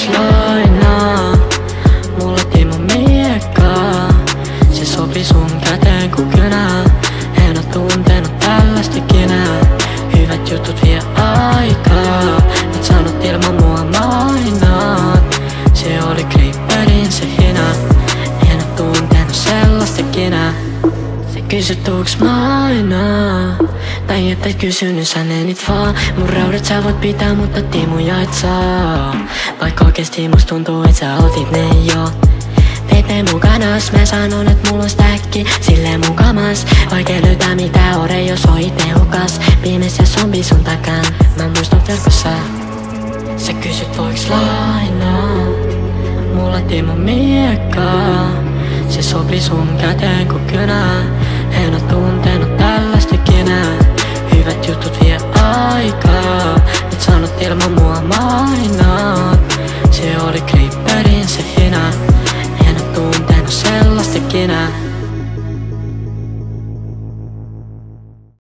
voiks lainaa mulle Timo miekkaa? Se sopi sun käteen ku kynää. En oo tuntenut tällaista ikinä. Hyvät jutut vie aikaa. Nyt sanot ilman mua mainaat. Se oli Clipperin se hina. En oo tuntenut sellaista ikinä. Sä kysyt tuuks mainaa? Tai et kysynyt, sä nenit vaan. Mun raudat sä voit pitää, mutta Timoja et saa. Vaikka oikeesti musta tuntuu, et sä otit ne jo. Teit ne mukanas, mä sanon, et mulla on stäkki silleen mukamas. Oikein löytää mitä ore, jos oit tehokas. Pimees ja zombi sun takan, mä muistan verkossa. Sä kysyt voiks lainaa mulla Timo miekkaa? Se sopi sun käteen ku kynää. En oo tuntenut tällaista ikinä. Hyvät jutut vie aikaa. Nyt sanot ilman mua mainaa.